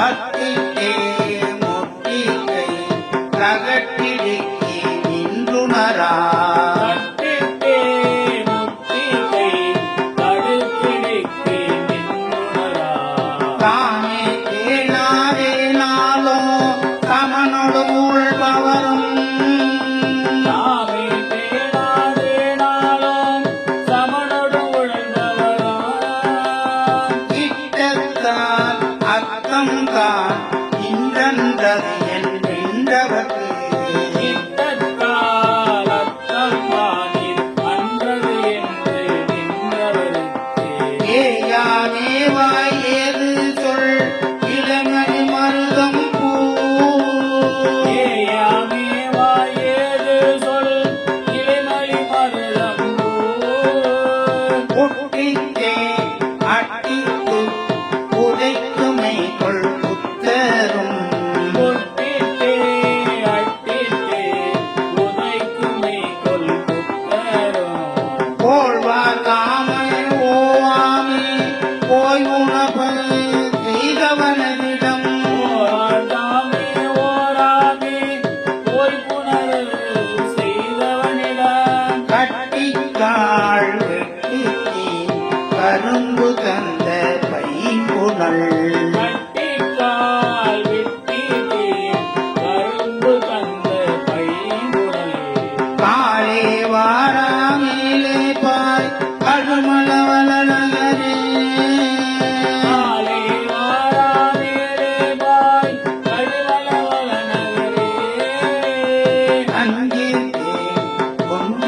அத்திட்டே முட்டிக்கை தகட்டிடுக்கி நின்றுணரா தாமே தேனாரேனாலோ சமனொடு உள்பவரும் இட்டத்தால் அத்தம்தான் இன்றன்றது என்றவர்க்கு ஏயானேவாய் ஏது சொல் இளமணி மருதம் பூ புட்டித்தே அட்டித்து புதைக்குமை கொள் புத்தரும் போழ்வார் தாமை ஓவாமே போய் உணபல் செய்தவனதிடம் கட்டிக்காள் வெட்டித்தே கரும்பு தந்த பைங்குணல்